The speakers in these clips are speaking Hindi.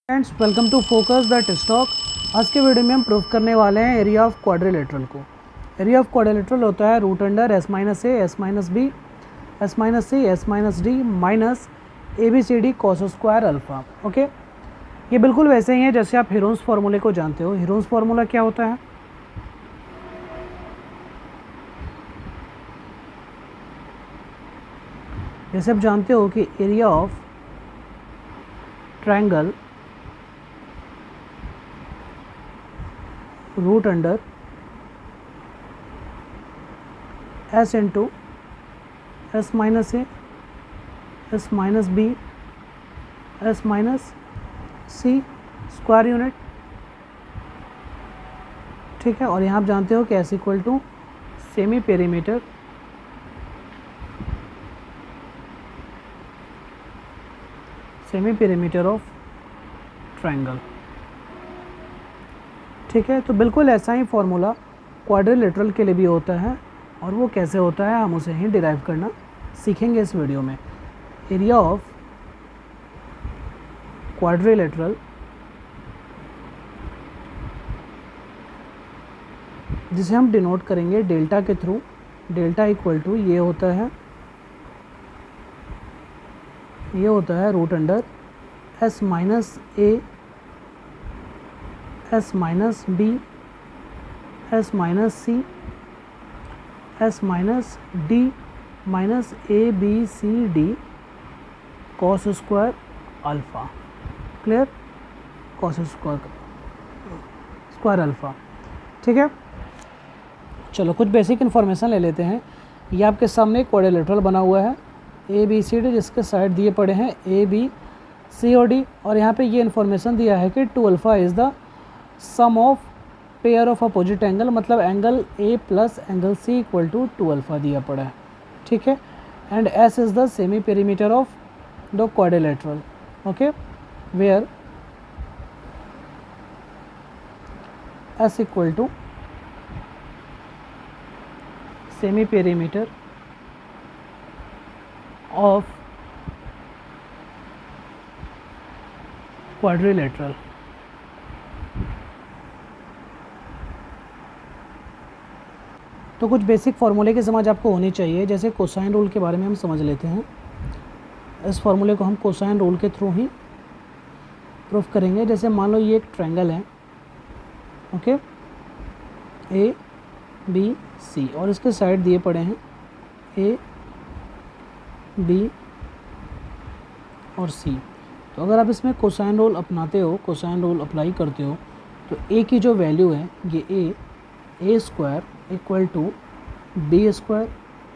Friends welcome to focus the Testalk. आज के वीडियो में हम प्रूफ करने वाले हैं एरिया ऑफ क्वाड्रिलेटरल को। एरिया ऑफ क्वाड्रिलेटरल होता है root under S minus A S minus B S minus C S minus D minus A B C D cos square alpha. Okay, ये बिल्कुल वैसे ही है जैसे आप हीरोन्स फार्मूले को जानते हो। हीरोन्स फार्मूला क्या होता है? जैसे आप जानते हो कि area of triangle root under S into S minus A S minus B S minus C square unit, ठीक है। और यहाँ आप जानते हो कि S equal to semi perimeter of triangle, ठीक है। तो बिल्कुल ऐसा ही फॉर्मूला क्वाड्रिलेटरल के लिए भी होता है, और वो कैसे होता है हम उसे ही डिराइव करना सीखेंगे इस वीडियो में। एरिया ऑफ क्वाड्रिलेटरल जिसे हम डिनोट करेंगे डेल्टा के थ्रू। डेल्टा इक्वल टू ये होता है root under S minus A S minus B S minus C S minus D minus A B C D cos square alpha. Clear? Cos square alpha, ठीक है। चलो कुछ बेसिक इन्फॉर्मेशन ले लेते हैं। ये आपके सामने क्वाड्रिलेटरल बना हुआ है ए बी सी डी, जिसके साइड दिए पड़े हैं ए बी सी और डी, और यहाँ पे ये इन्फॉर्मेशन दिया है कि 2 alpha is the sum of pair of opposite angle, मतलब angle A plus angle C equal to 2 alpha दिया पड़ा है, ठीक है। And S is the semi perimeter of the quadrilateral, okay, where S equal to semi perimeter of quadrilateral. तो कुछ बेसिक फार्मूले की समझ आपको होनी चाहिए। जैसे कोसाइन रूल के बारे में हम समझ लेते हैं। इस फार्मूले को हम कोसाइन रूल के थ्रू ही प्रूफ करेंगे। जैसे मान लो ये एक ट्रायंगल है, ओके, ए बी सी, और इसके साइड दिए पड़े हैं ए बी और सी। तो अगर आप इसमें कोसाइन रूल अपनाते हो, कोसाइन रूल अप्लाई करते हो, तो ए की जो वैल्यू है ये A square equal to B square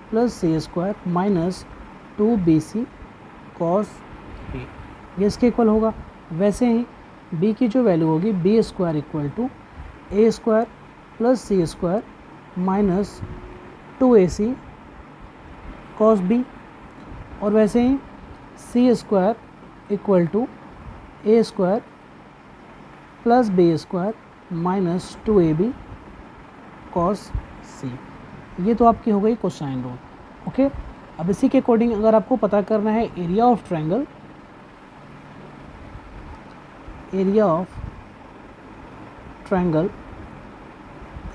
plus C square minus 2bc cos B, ये इसके इक्वल होगा। वैसे ही बी की जो वैल्यू होगी B square equal to A square plus C square minus 2ac cos B, और वैसे ही C square equal to A square plus B square minus 2ab cos C. ये तो आपकी हो गई कोसाइन रूल, ओके। अब इसी के अकॉर्डिंग अगर आपको पता करना है area of triangle,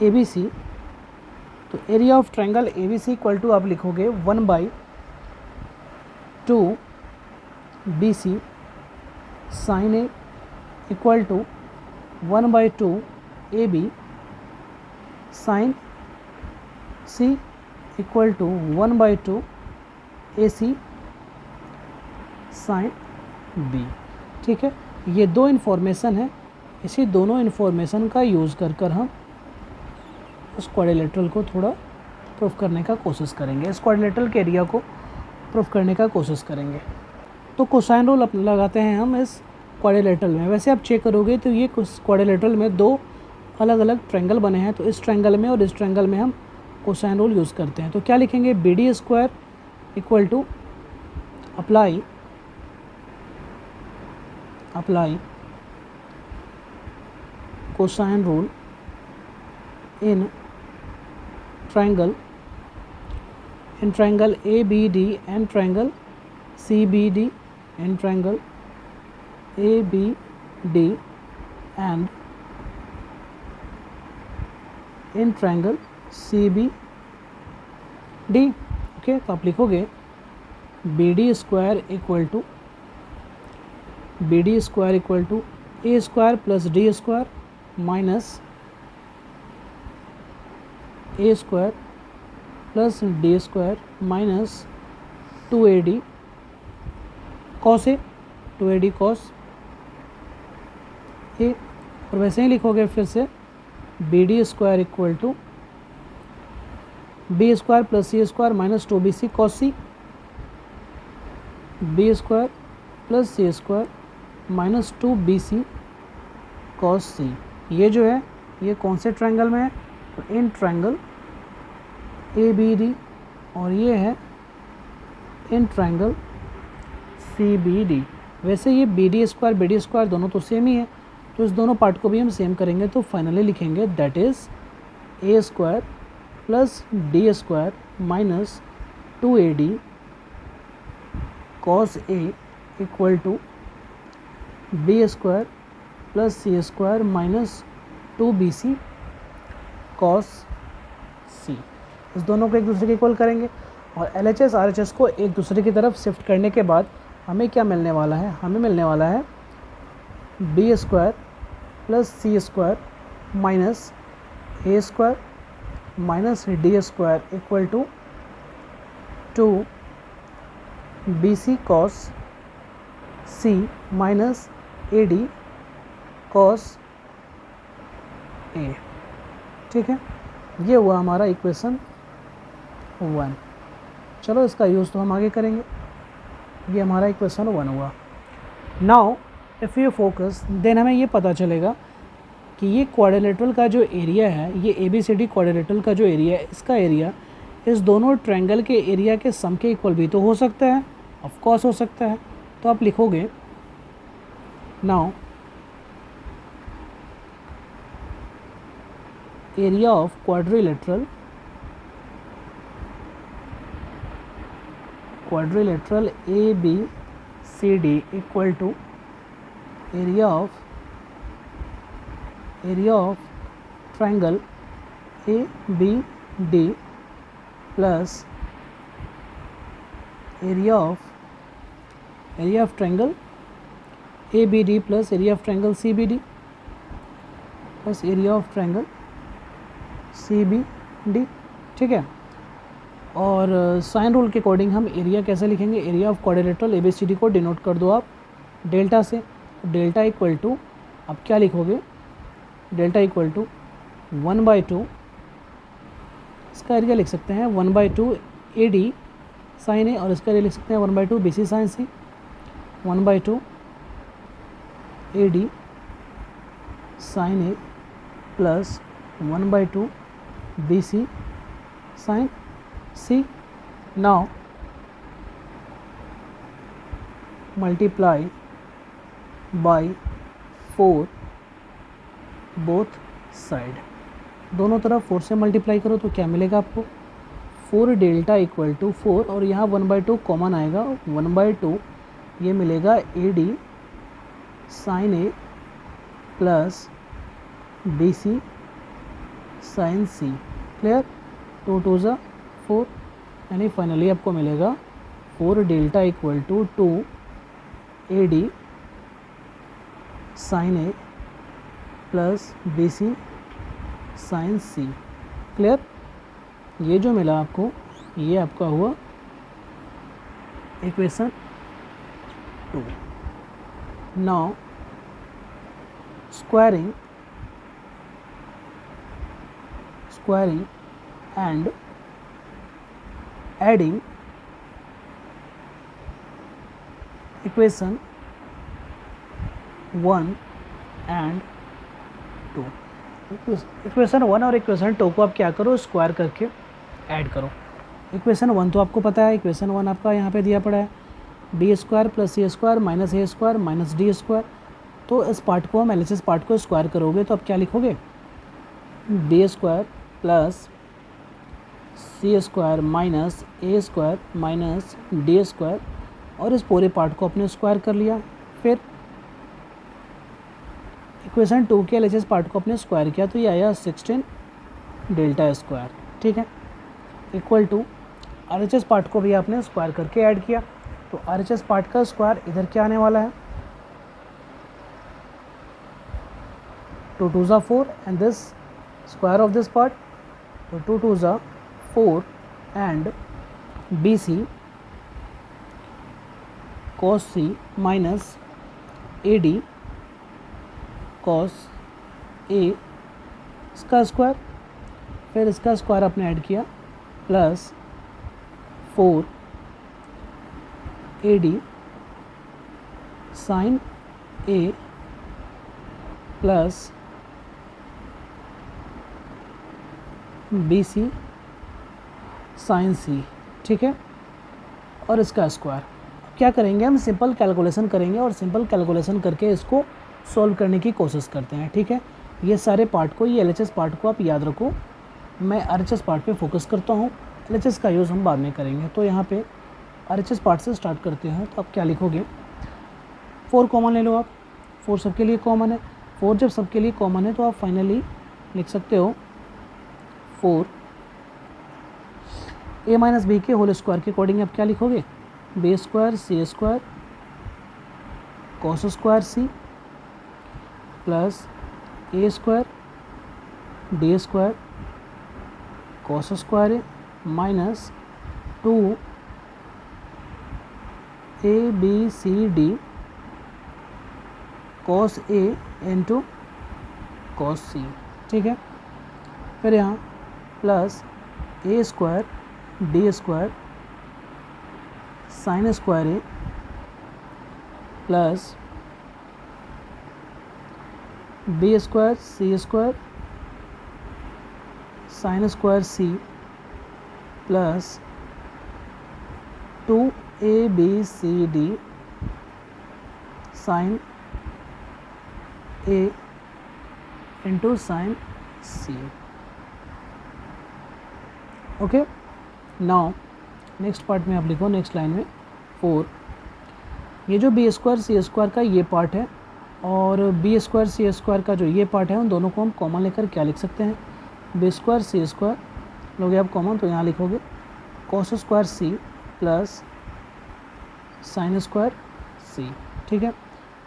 A B C, तो area of triangle A B C equal to आप लिखोगे 1/2 B C sine A equal to 1/2 A B sine C equal to 1/2 A C sine B, ठीक है। ये दो इन्फॉर्मेशन है, इसी दोनों इन्फॉर्मेशन का यूज़ कर हम उस क्वाड्रिलेटरल को थोड़ा प्रूफ करने का कोशिश करेंगे, इस क्वाड्रिलेटरल के एरिया को प्रूफ करने का कोशिश करेंगे। तो कोसाइन रूल लगाते हैं हम इस क्वाड्रिलेटरल में। वैसे आप चेक करोगे तो ये क्वाड्रिलेटरल में दो अलग अलग ट्रायंगल बने हैं, तो इस ट्रायंगल में और इस ट्रायंगल में हम कोसाइन रूल यूज़ करते हैं। तो क्या लिखेंगे? B D square equal to apply cosine rule in triangle A B D and triangle C B D and triangle A B D and in triangle C B D. Okay, तो आप लिखोगे B D square equal to A square plus D square minus A square plus D square minus 2AD cos A, 2AD cos A. और वैसे ही लिखोगे फिर से B D square equal to B square plus C square minus 2BC cos C, B square plus C square minus 2BC cos C. ये जो है ये कौन से ट्रायंगल में है? तो इन ट्रायंगल ABD, और ये है इन ट्रायंगल CBD। वैसे ये BD स्क्वायर दोनों तो सेम ही है, तो इस दोनों पार्ट को भी हम सेम करेंगे। तो फाइनली लिखेंगे that is A square plus D square minus 2AD cos A equal to B square plus C square minus 2BC cos C. इस दोनों को एक दूसरे के इक्वल करेंगे और LHS RHS को एक दूसरे की तरफ शिफ्ट करने के बाद हमें क्या मिलने वाला है? हमें मिलने वाला है B square plus C square minus A square minus D square equal to 2BC cos C minus AD cos A. ठीक है, ये हुआ हमारा इक्वेशन 1। चलो इसका यूज़ तो हम आगे करेंगे। ये हमारा इक्वेशन 1 हुआ। Now if you focus then हमें ये पता चलेगा कि ये क्वाड्रिलेटरल का जो एरिया है, ये ABCD क्वाड्रिलेटरल का जो एरिया है, इसका एरिया इस दोनों ट्रायंगल के एरिया के सम के इक्वल भी तो हो सकता है, ऑफ कोर्स हो सकता है। तो आप लिखोगे now area of quadrilateral ABCD equal to area of triangle ABD plus area of triangle ABD plus area of triangle CBD plus area of triangle CBD। ठीक है, और साइन रूल के अकॉर्डिंग हम एरिया कैसे लिखेंगे? एरिया ऑफ क्वाड्रिलेटरल ABCD को डिनोट कर दो आप डेल्टा से। डेल्टा इक्वल टू आप क्या लिखोगे? डेल्टा इक्वल टू 1/2, इसका एरिया लिख सकते हैं 1/2 AD साइन ए, और इसका एरिया लिख सकते हैं 1/2 BC sine C, 1/2 AD sine A plus 1/2 BC sine C. Now multiply by 4 both side, दोनों तरफ 4 से मल्टीप्लाई करो तो क्या मिलेगा आपको? 4 डेल्टा इक्वल टू 4, और यहाँ 1/2 कॉमन आएगा, 1/2 ये मिलेगा AD sine A plus BC sine C. Clear? 2 2 ज़ा 4, यानी फाइनली आपको मिलेगा 4 delta equal to 2 AD sine A plus BC sine C. Clear? ये जो मिला आपको, ये आपका हुआ equation 2। Now squaring and adding equation 1 and 2। Equation 1 और इक्वेशन 2 को आप क्या करो? स्क्वायर करके ऐड करो। इक्वेशन 1 तो आपको पता है, इक्वेशन 1 आपका यहाँ पे दिया पड़ा है B square plus C square minus A square minus D square. तो इस पार्ट को हम LHS पार्ट को स्क्वायर करोगे तो आप क्या लिखोगे? B square plus C square minus A square minus D square, और इस पूरे पार्ट को अपने स्क्वायर कर लिया। फिर इक्वेशन 2 के LHS पार्ट को अपने स्क्वायर किया तो ये आया 16 डेल्टा स्क्वायर, ठीक है, इक्वल टू RHS पार्ट को भी आपने स्क्वायर करके ऐड किया तो RHS पार्ट का स्क्वायर इधर क्या आने वाला है 2 2 ज़ा 4 and this square of this part तो 2 2 ज़ा 4 and BC cos C minus AD cos A इसका स्क्वायर, फिर इसका स्क्वायर आपने ऐड किया plus 4 AD sine A plus BC sine C, ठीक है, और इसका स्क्वायर। क्या करेंगे हम सिंपल कैलकुलेशन करेंगे और सिंपल कैलकुलेशन करके इसको सॉल्व करने की कोशिश करते हैं, ठीक है। ये सारे पार्ट को, ये LHS पार्ट को आप याद रखो, मैं RHS पार्ट पे फोकस करता हूँ, LHS का यूज़ हम बाद में करेंगे। तो यहाँ पे RHS पार्ट से स्टार्ट करते हैं तो आप क्या लिखोगे 4 कॉमन ले लो आप, 4 सबके लिए कॉमन है, 4 जब सबके लिए कॉमन है तो आप फाइनली लिख सकते हो 4 A माइनस बी के होल स्क्वायर के अकॉर्डिंग आप क्या लिखोगे B square C square cos square C plus A square D square cos square A minus 2 ABCD cos A into cos C, ठीक है। फिर यहाँ plus A square D square sine square A plus B square C square sine square C plus 2ABCD sine A into sine C. Okay, now next part में आप लिखो, नेक्स्ट लाइन में 4, ये जो बी स्क्वायर सी स्क्वायर का ये पार्ट है और बी स्क्वायर सी स्क्वायर का जो ये पार्ट है उन दोनों को हम कॉमन लेकर क्या लिख सकते हैं बी स्क्वायर सी स्क्वायर लोगे आप कॉमन तो यहाँ लिखोगे cos square C plus sine square C, ठीक है।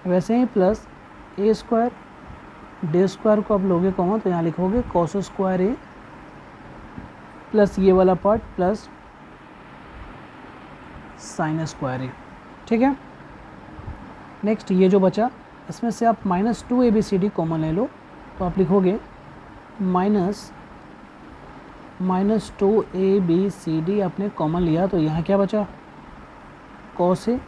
वैसे ही plus A square D square को आप लोगे कॉमन तो यहाँ लिखोगे कॉस स्क्वायर ए प्लस ये वाला पार्ट प्लस साइन स्क्वायर ए, ठीक है। नेक्स्ट ये जो बचा इसमें से आप -2 ABCD कॉमन ले लो तो आप लिखोगे -2 ABCD आपने कॉमन लिया तो यहाँ क्या बचा कॉस ए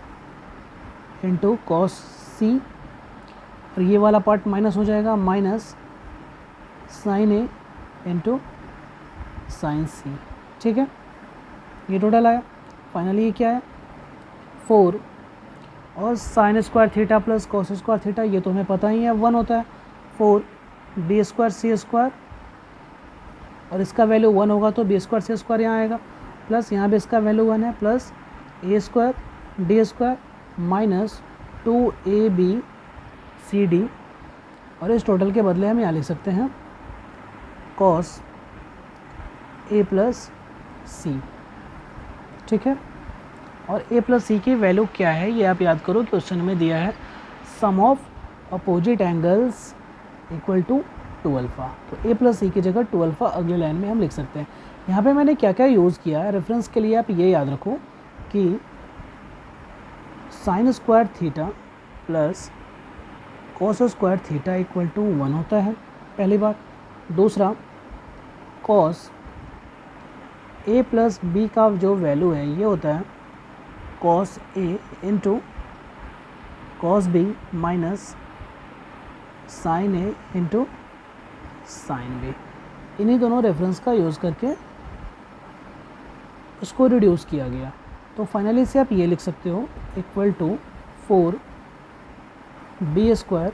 इंटू कॉस सी और ये वाला पार्ट माइनस हो जाएगा minus sine A into sine सी, ठीक है। ये टोटल आया, फाइनली ये क्या है 4 और sign square theta plus cos square theta ये तो हमें पता ही है 1 होता है 4 बी स्क्वायर सी स्क्वायर और इसका वैल्यू 1 होगा तो बी स्क्वायर सी स्क्वायर यहाँ आएगा प्लस यहाँ भी इसका वैल्यू 1 है plus A square D square minus 2ABCD और इस टोटल के बदले हम यहाँ लिख सकते हैं कॉस ए प्लस सी, ठीक है। और ए प्लस सी की वैल्यू क्या है ये आप याद करो, क्वेश्चन में दिया है sum of opposite angles equal to 2 alpha, तो ए प्लस सी की जगह 2 अल्फ़ा अगले लाइन में हम लिख सकते हैं। यहाँ पे मैंने क्या क्या यूज़ किया है रेफरेंस के लिए आप ये याद रखो कि sine square theta plus cos square theta equal to 1 होता है, पहली बात। दूसरा कॉस ए प्लस बी का जो वैल्यू है ये होता है cos A into cos B minus sine A into sine B. इन्हीं दोनों रेफरेंस का यूज़ करके उसको रिड्यूस किया गया। तो फाइनली से आप ये लिख सकते हो equal to 4 B square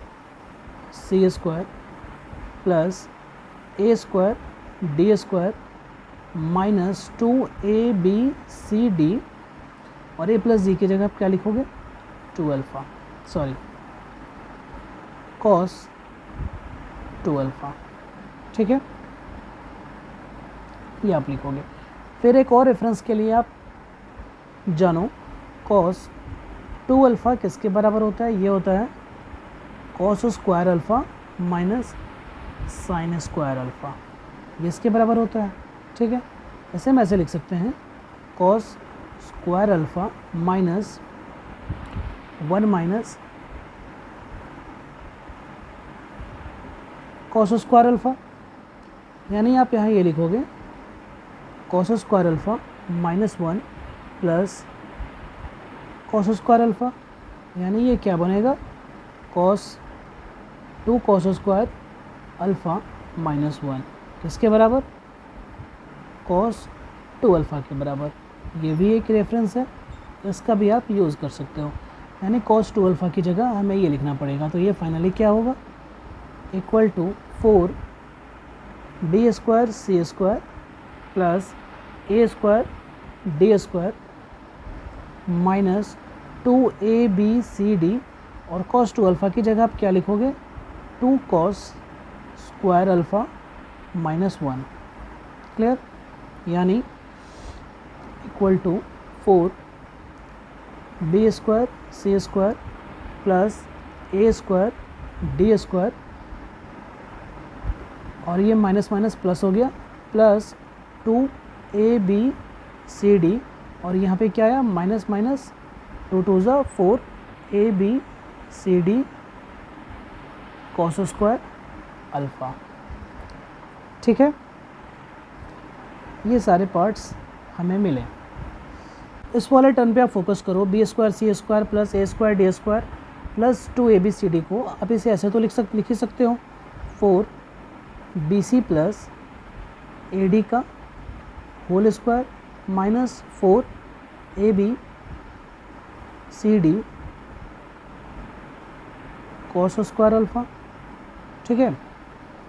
C square plus A square D square minus 2ABCD और ए प्लस जी की जगह आप क्या लिखोगे 2 अल्फ़ा, सॉरी कॉस 2 अल्फ़ा। ठीक है, ये आप लिखोगे। फिर एक और रेफरेंस के लिए आप जानो, कॉस 2 अल्फ़ा किसके बराबर होता है? ये होता है cos square alpha minus sign square alpha, ये इसके बराबर होता है। ठीक है, ऐसे हम ऐसे लिख सकते हैं, cos square alpha minus 1 minus cos square alpha, यानी आप यहाँ ये लिखोगे cos square alpha minus 1 plus cos square alpha, यानी ये क्या बनेगा? Cos 2 cos square alpha minus 1 किसके बराबर? कॉस 2 अल्फ़ा के बराबर। ये भी एक रेफरेंस है, इसका भी आप यूज़ कर सकते हो, यानी कॉस 2 अल्फ़ा की जगह हमें ये लिखना पड़ेगा। तो ये फाइनली क्या होगा? Equal to 4 B square C square plus A square D square minus 2abcd, और कॉस 2 अल्फ़ा की जगह आप क्या लिखोगे? 2 cos square alpha minus 1। Clear? यानी equal to 4 B square C square plus A square D square, और ये माइनस माइनस प्लस हो गया, प्लस 2abcd, और यहाँ पे क्या आया? माइनस माइनस 2 2 ज़ा 4 abcd कॉस स्क्वायर अल्फ़ा। ठीक है, ये सारे पार्ट्स हमें मिले। इस वाले टर्म पे आप फोकस करो, B square C square plus A square D square plus 2abcd को आप इसे ऐसे तो लिख ही सकते हो, 4bc प्लस ad का whole square minus 4abcd cos square alpha. ठीक है,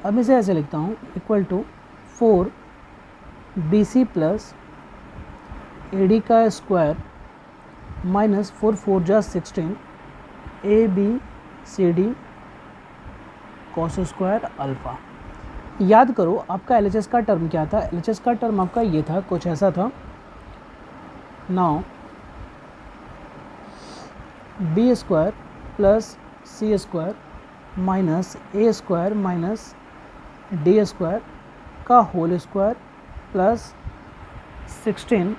अब इसे ऐसे लिखता हूँ, equal to 4bc plus ad का स्क्वायर माइनस 4 4 जा 16 abcd कॉस स्क्वायर अल्फ़ा। याद करो आपका LHS का टर्म क्या था? LHS का टर्म आपका ये था, कुछ ऐसा था, now B square plus C square minus A square minus D square का whole square plus 16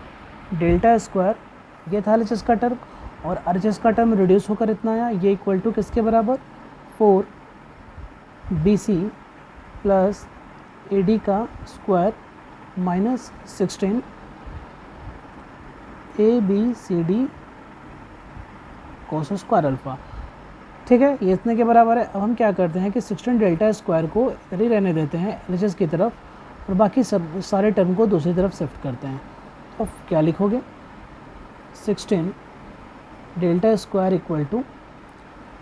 delta square, ये था LHS का टर्म, और RHS का टर्म रिड्यूस होकर इतना आया, ये इक्वल टू किसके बराबर? 4bc प्लस ad का square minus 16 abcd cos square alpha. ठीक है, ये इतने के बराबर है। अब हम क्या करते हैं कि 16 डेल्टा स्क्वायर को इधर ही रहने देते हैं LHS की तरफ, और बाकी सब सारे टर्म को दूसरी तरफ शिफ्ट करते हैं। तो क्या लिखोगे? 16 डेल्टा स्क्वायर इक्वल टू,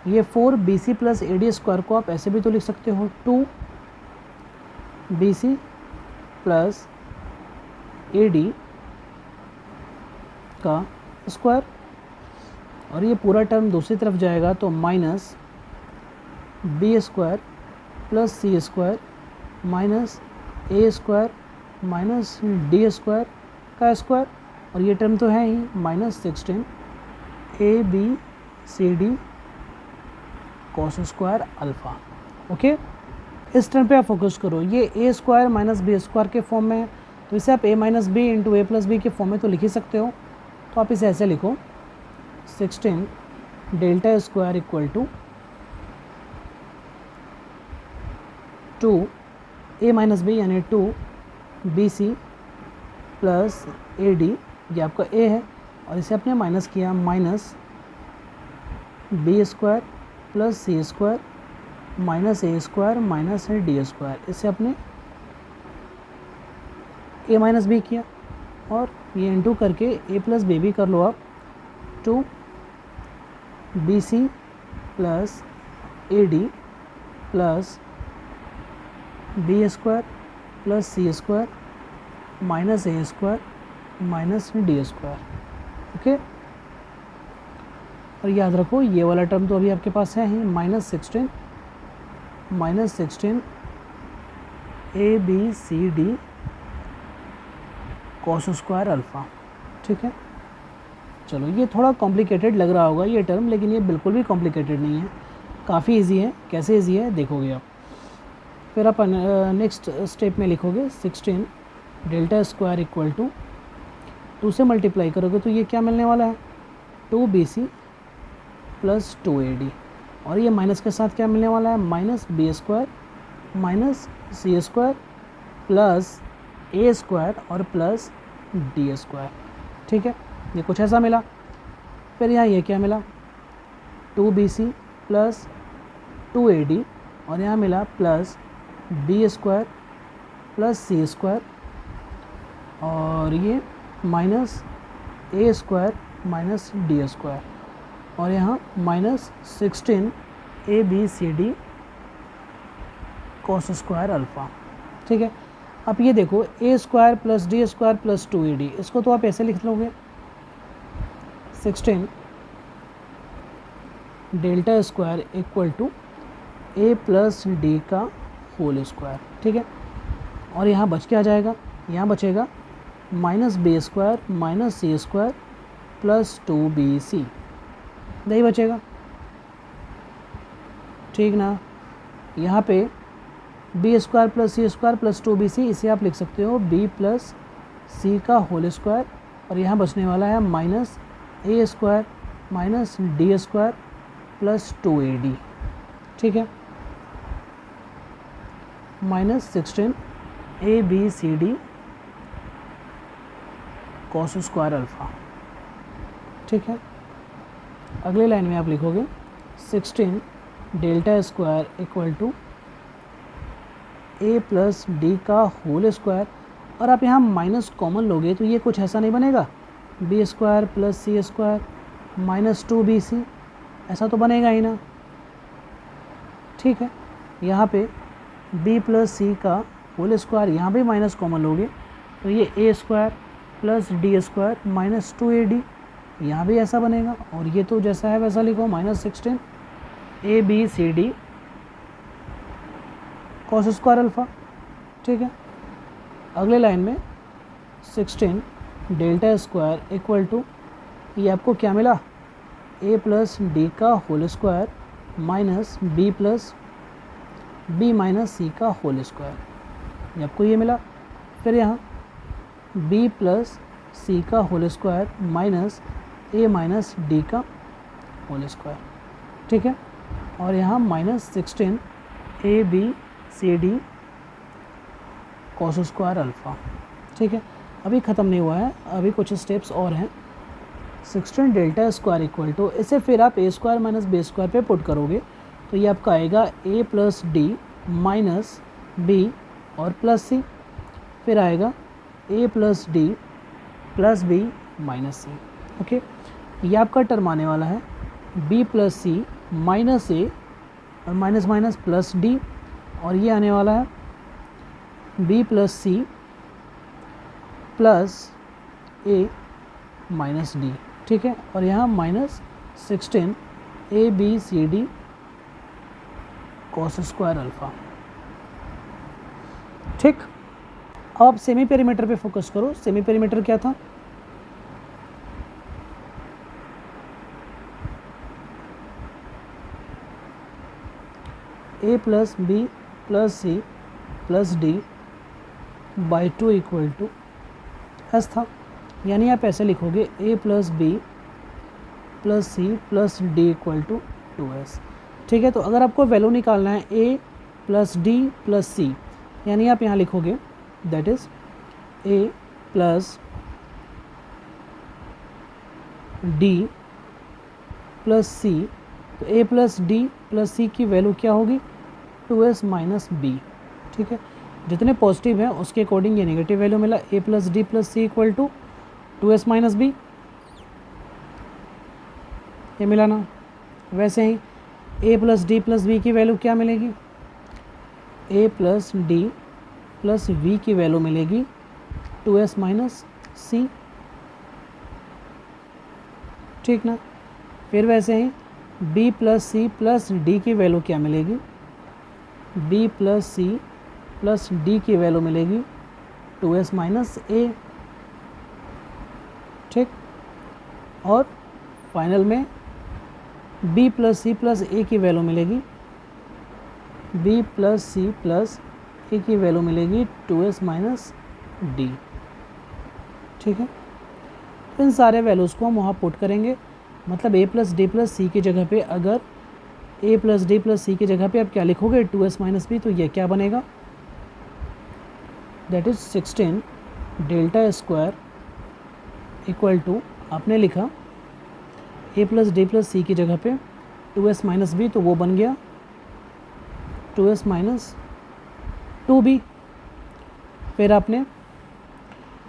ये 4bc प्लस ad स्क्वायर को आप ऐसे भी तो लिख सकते हो, 2bc प्लस ad का स्क्वायर, और ये पूरा टर्म दूसरी तरफ जाएगा तो minus B square plus C square minus A square minus D square का स्क्वायर, और ये टर्म तो है ही minus 16 abcd cos square alpha. Okay, इस टर्म पे आप फोकस करो, ये A square minus B square के फॉर्म में है, तो इसे आप a minus B into A plus B के फॉर्म में तो लिख ही सकते हो। तो आप इसे ऐसे लिखो, 16 delta square equal to 2a minus B यानी 2bc प्लस ad, ये आपका a है, और इसे आपने माइनस किया, minus B square plus C square minus A square minus D square, इसे आपने a माइनस बी किया, और ये इंटू करके a प्लस बी भी कर लो आप, 2bc plus ad plus B square plus C square minus A square minus D square. Okay, और याद रखो ये वाला टर्म तो अभी आपके पास है ही, minus 16 ABCD cos square alpha. ठीक है, चलो ये थोड़ा कॉम्प्लिकेटेड लग रहा होगा ये टर्म, लेकिन ये बिल्कुल भी कॉम्प्लिकेटेड नहीं है, काफ़ी इजी है। कैसे इजी है देखोगे आप। फिर आप नेक्स्ट स्टेप में लिखोगे 16 डेल्टा स्क्वायर इक्वल टू 2 से मल्टीप्लाई करोगे तो ये क्या मिलने वाला है 2BC प्लस 2AD, और ये माइनस के साथ क्या मिलने वाला है minus B square minus C square plus A square और प्लस D स्क्वायर। ठीक है, ये कुछ ऐसा मिला। फिर यहाँ ये क्या मिला 2BC प्लस 2AD, और यहाँ मिला plus B square plus C square, और ये minus A square minus D square, और यहाँ minus 16 ABCD cos square alpha. ठीक है, अब ये देखो A square plus D square plus 2AD, इसको तो आप ऐसे लिख लोगे 16 delta square equal to A plus D का होल स्क्वायर। ठीक है, और यहाँ बच क्या जाएगा, यहाँ बचेगा minus B square minus C square plus 2BC, यही बचेगा। ठीक ना, यहाँ पे B square plus C square plus 2BC, इसे आप लिख सकते हो B प्लस C का होल स्क्वायर, और यहाँ बचने वाला है minus A square minus D square plus 2AD। ठीक है, minus 16 ABCD cos square alpha. ठीक है, अगले लाइन में आप लिखोगे 16 delta square equal to A plus D का होल स्क्वायर, और आप यहाँ माइनस कॉमन लोगे तो ये कुछ ऐसा नहीं बनेगा B square plus C square minus 2BC, ऐसा तो बनेगा ही ना। ठीक है, यहाँ पे B प्लस C का होल स्क्वायर, यहाँ भी माइनस कॉमन लोगे तो ये A square plus D square minus 2AD, यहाँ भी ऐसा बनेगा, और ये तो जैसा है वैसा लिखो minus 16 ABCD cos square alpha. ठीक है, अगले लाइन में 16 डेल्टा स्क्वायर इक्वल टू, ये आपको क्या मिला A प्लस D का whole square minus B plus B minus C का होल स्क्वायर, ये आपको ये मिला। फिर यहाँ B प्लस C का whole square minus A minus D का होल स्क्वायर। ठीक है, और यहाँ minus 16 ABCD cos square alpha. ठीक है, अभी ख़त्म नहीं हुआ है, अभी कुछ स्टेप्स और हैं। 16 डेल्टा स्क्वायर इक्वल टू, इसे फिर आप A square minus B square पे पुट करोगे तो ये आपका आएगा A plus D minus B और प्लस C, फिर आएगा A plus D plus B minus C। Okay, ये आपका टर्म आने वाला है B plus C minus A और माइनस माइनस प्लस D, और ये आने वाला है B plus C plus A minus D। ठीक है, और यहाँ minus 16 ABCD cos square alpha. ठीक, अब सेमी पेरीमीटर पे फोकस करो। सेमी पेरीमीटर क्या था, A plus B plus C plus D by 2 equal to S था, यानी आप ऐसे लिखोगे A plus B plus C plus D equal to 2S। ठीक है, तो अगर आपको वैल्यू निकालना है A plus D plus C, यानी आप यहाँ लिखोगे that is A plus D plus C, तो A plus D plus C की वैल्यू क्या होगी 2S माइनस B। ठीक है, जितने पॉजिटिव हैं उसके अकॉर्डिंग ये नेगेटिव वैल्यू मिला A plus D plus C equal to 2S minus B, ये मिला ना। वैसे ही A plus D plus B की वैल्यू क्या मिलेगी, A plus D plus V की वैल्यू मिलेगी 2S माइनस C। ठीक ना, फिर वैसे ही B plus C plus D की वैल्यू क्या मिलेगी, B plus C plus D की वैल्यू मिलेगी 2s माइनस ए, ठीक। और फाइनल में b प्लस सी प्लस ए की वैल्यू मिलेगी, b प्लस सी प्लस ए की वैल्यू मिलेगी 2s माइनस डी, ठीक है। तो इन सारे वैल्यूज़ को हम वहाँ पुट करेंगे, मतलब a plus D plus C की जगह पे अगर a plus D plus C की जगह पे आप क्या लिखोगे 2s माइनस बी, तो ये क्या बनेगा, that is 16 delta square equal to, आपने लिखा a plus D plus C की जगह पे 2s माइनस बी, तो वो बन गया 2s माइनस 2b। फिर आपने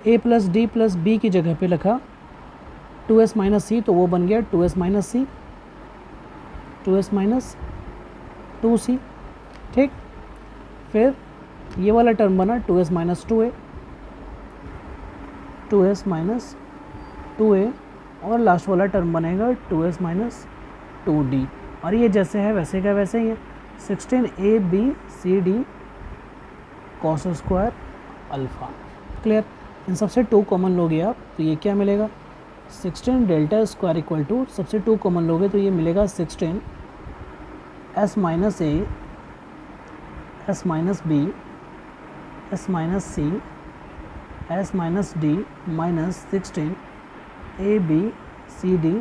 a plus D plus B की जगह पे लिखा 2s माइनस सी, तो वो बन गया 2s माइनस सी, 2s माइनस 2c, ठीक। फिर ये वाला टर्म बना 2s minus 2a, 2s minus 2a, और लास्ट वाला टर्म बनेगा 2s माइनस 2d। और ये जैसे है वैसे का वैसे ही है, 16abcd cos square alpha, clear. इन सबसे 2 कॉमन लोगे आप, तो ये क्या मिलेगा 16 डेल्टा स्क्वायर इक्वल टू, सबसे 2 कॉमन लोगे तो ये मिलेगा 16 s minus A, s minus B, s minus C, s minus D minus 16 A B C D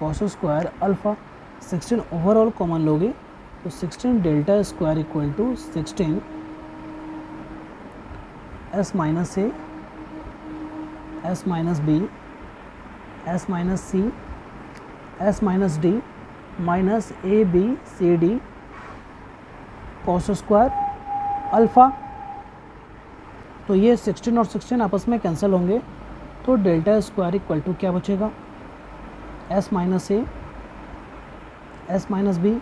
cos square alpha. 16 overall common लोगे तो 16 delta square equal to 16 s minus A, s minus B, s minus C, s minus D minus A B C D cos square alpha. तो ये 16 और 16 आपस में कैंसिल होंगे, तो डेल्टा स्क्वायर इक्वल टू क्या बचेगा, s minus A, s minus B,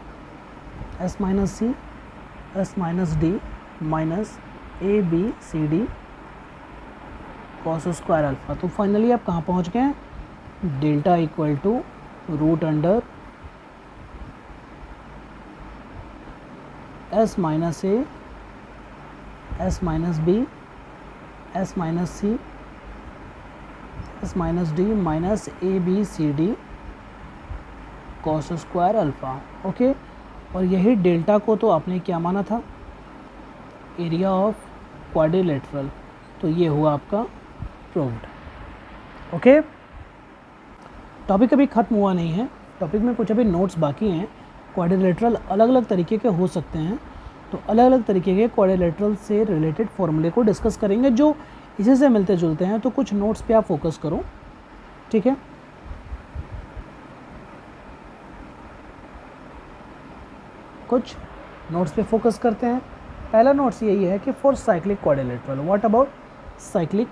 s minus C, s minus D minus A B C D cos square alpha. तो फाइनली आप कहाँ पहुँच गए, delta equal to root under s minus A, s minus B, s minus C, s minus D minus A B C D cos square alpha, okay. और यही डेल्टा को तो आपने क्या माना था, एरिया ऑफ क्वाड्रिलेटरल, तो ये हुआ आपका प्रूव्ड, ओके। टॉपिक अभी ख़त्म हुआ नहीं है, टॉपिक में कुछ अभी नोट्स बाकी हैं। क्वाड्रिलेटरल अलग अलग तरीके के हो सकते हैं, तो अलग अलग तरीके के क्वाड्रिलेटरल से रिलेटेड फॉर्मूले को डिस्कस करेंगे जो इसी से मिलते जुलते हैं। तो कुछ नोट्स पे आप फोकस करो, ठीक है। कुछ नोट्स पे फोकस करते हैं। पहला नोट्स यही है कि for cyclic quadrilateral, what about cyclic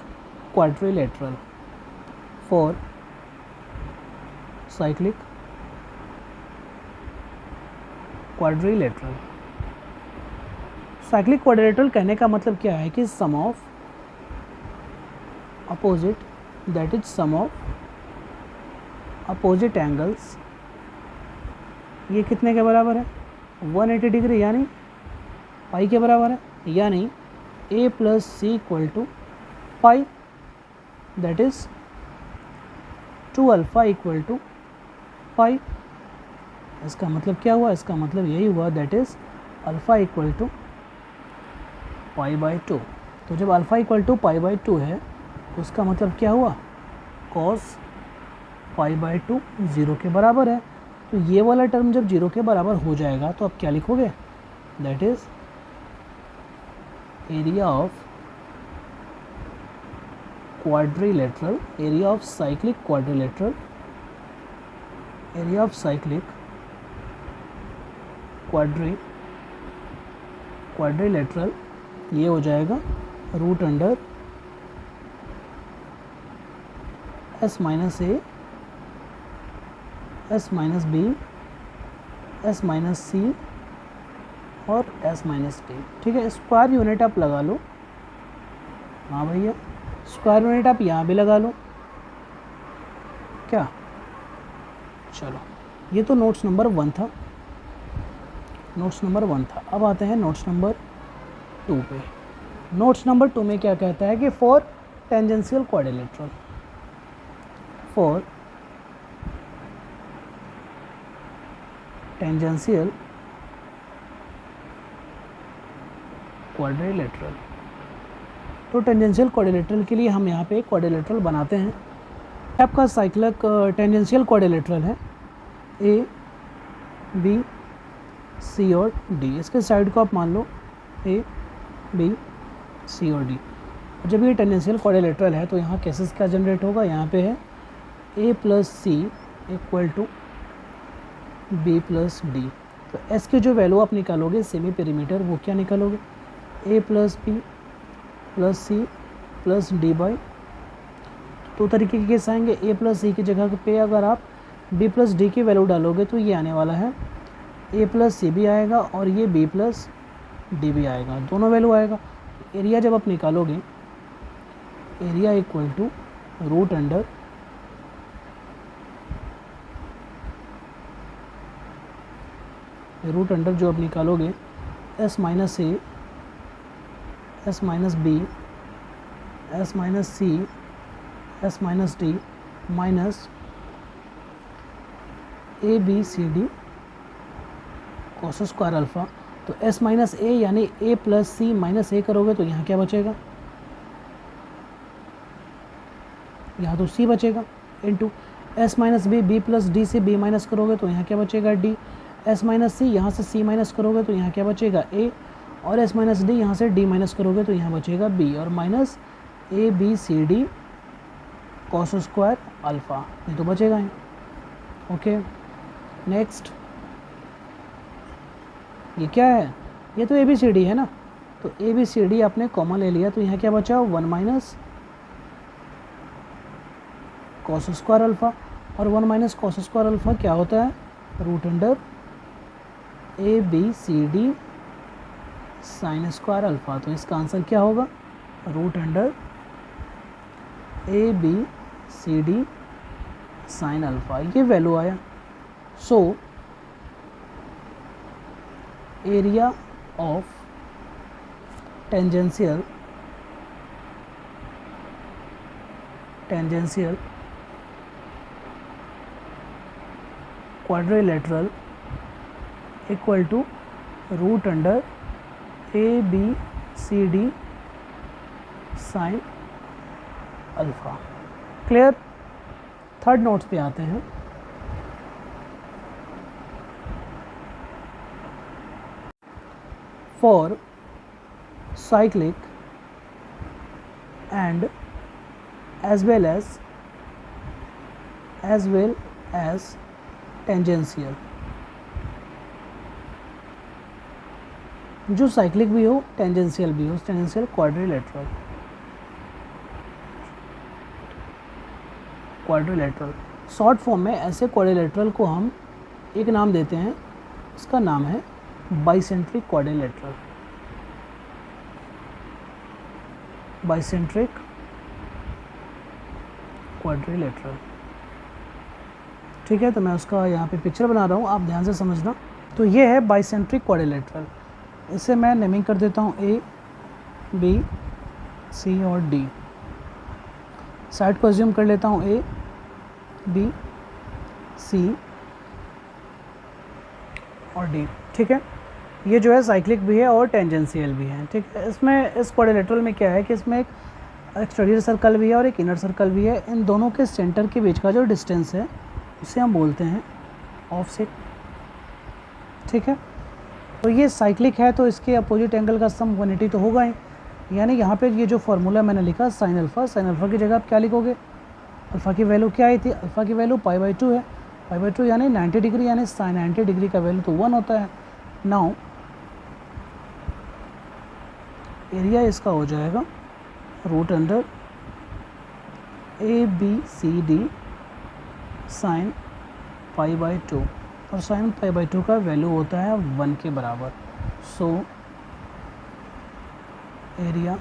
quadrilateral, for cyclic quadrilateral. Cyclic quadrilateral कहने का मतलब क्या है कि sum of opposite, that is sum of opposite angles, ये कितने के बराबर है 180 डिग्री, यानी पाई के बराबर है, यानी a plus C equal to pi, that is 2 alpha equal to pi. इसका मतलब क्या हुआ, इसका मतलब यही हुआ that is alpha equal to pi by 2। तो जब alpha equal to pi by 2 है तो उसका मतलब क्या हुआ, कॉस पाई बाई 2 0 के बराबर है। तो ये वाला टर्म जब 0 के बराबर हो जाएगा तो आप क्या लिखोगे, that is area of quadrilateral, area of cyclic quadrilateral, area of cyclic quadrilateral, ये हो जाएगा root under s minus A, s minus B, s minus C और s माइनस डी, ठीक है। स्क्वायर यूनिट आप लगा लो, हाँ भैया स्क्वायर यूनिट आप यहाँ भी लगा लो, क्या, चलो ये तो नोट्स नंबर 1 था, नोट्स नंबर 1 था। अब आते हैं नोट्स नंबर 2 पे। नोट्स नंबर 2 में क्या कहता है कि for tangential quadrilateral, for tangential quadrilateral, तो टेंजेंशियल क्वाड्रिलेटरल के लिए हम यहाँ पे एक क्वाड्रिलेटरल बनाते हैं। आपका साइक्लिक टेंजेंशियल क्वाड्रिलेटरल है ए बी सी और डी। इसके साइड को आप मान लो ए बी सी और डी। जब ये टेंजेंशियल क्वाड्रिलेटरल है तो यहाँ केसेस क्या जनरेट होगा, यहाँ पे है A plus C equal to B plus D. तो एस की जो वैल्यू आप निकालोगे सेमी पेरीमीटर, वो क्या निकालोगे, A plus B plus C plus D by. दो तरीके के केस आएंगे, ए प्लस सी की जगह पे अगर आप बी प्लस डी की वैल्यू डालोगे तो ये आने वाला है ए प्लस सी भी आएगा और ये बी प्लस डी भी आएगा, दोनों वैल्यू आएगा। एरिया जब आप निकालोगे, area equal to root under जो आप निकालोगे S minus A, S minus B, S minus C, S minus D minus A B C D cos square alpha. तो एस माइनस ए यानी ए प्लस सी माइनस ए करोगे तो यहाँ क्या बचेगा, यहाँ तो सी बचेगा, into S minus B, B plus D से बी माइनस करोगे तो यहाँ क्या बचेगा डी, एस माइनस सी यहाँ से सी माइनस करोगे तो यहाँ क्या बचेगा ए, और एस माइनस डी यहाँ से डी माइनस करोगे तो यहाँ बचेगा बी, और minus A B C D cos square alpha, ये तो बचेगा ही। ओके नेक्स्ट, ये क्या है, ये तो ए बी सी डी है ना, तो ए बी सी डी आपने कॉमन ले लिया तो यहाँ क्या बचा, 1 माइनस कॉस स्क्वायर अल्फ़ा, और 1 माइनस कॉस स्क्वायर अल्फ़ा क्या होता है, root under A B C D sine square alpha. तो इसका आंसर क्या होगा, root under A B C D sine alpha, ये वैल्यू आया। So area of tangential quadrilateral equal to root under A B C D sine alpha. Clear. Third notes पे आते हैं। For cyclic and as well as tangential, जो साइक्लिक भी हो टेंजेंशियल भी हो, टेंजेंशियल क्वाड्रिलेटरल शॉर्ट फॉर्म में ऐसे क्वाड्रिलेटरल को हम एक नाम देते हैं, इसका नाम है बाइसेंट्रिक क्वाड्रिलेटरल। बाइसेंट्रिक क्वाड्रिलेटरल, ठीक है। तो मैं उसका यहाँ पे पिक्चर बना रहा हूँ, आप ध्यान से समझना। तो ये है बाइसेंट्रिक क्वाड्रिलेटरल, इसे मैं नेमिंग कर देता हूँ ए बी सी और डी। साइड को अज्यूम कर लेता हूँ ए बी सी और डी, ठीक है। ये जो है साइक्लिक भी है और टेंजेंशियल भी है, ठीक है। इसमें इस क्वाड्रिलेटरल में क्या है कि इसमें एक एक्सटीरियर सर्कल भी है और एक इनर सर्कल भी है। इन दोनों के सेंटर के बीच का जो डिस्टेंस है उसे हम बोलते हैं ऑफसेट, ठीक है। तो ये साइक्लिक है तो इसके अपोजिट एंगल का सम 180 तो होगा ही, यानी यहाँ पे ये जो फार्मूला मैंने लिखा साइन अल्फ़ा की जगह आप क्या लिखोगे, अल्फ़ा की वैल्यू क्या आई थी, अल्फ़ा की वैल्यू π/2 है, π/2 यानी 90 डिग्री, यानी साइन 90 डिग्री का वैल्यू तो 1 होता है। नाउ एरिया इसका हो जाएगा root under A B C D sine π/2, और साइन π/2 का वैल्यू होता है 1 के बराबर। सो एरिया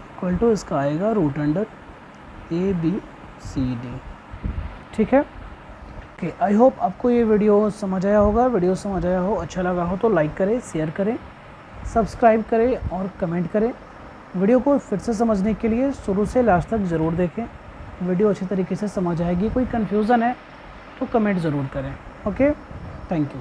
इक्वल टू इसका आएगा root under A B C D, ठीक है। ओके, आई होप आपको ये वीडियो समझ आया होगा। वीडियो समझ आया हो, अच्छा लगा हो तो लाइक करें, शेयर करें सब्सक्राइब करें और कमेंट करें। वीडियो को फिर से समझने के लिए शुरू से लास्ट तक ज़रूर देखें, वीडियो अच्छी तरीके से समझ आएगी। कोई कन्फ्यूज़न है तो कमेंट ज़रूर करें। Okay, thank you.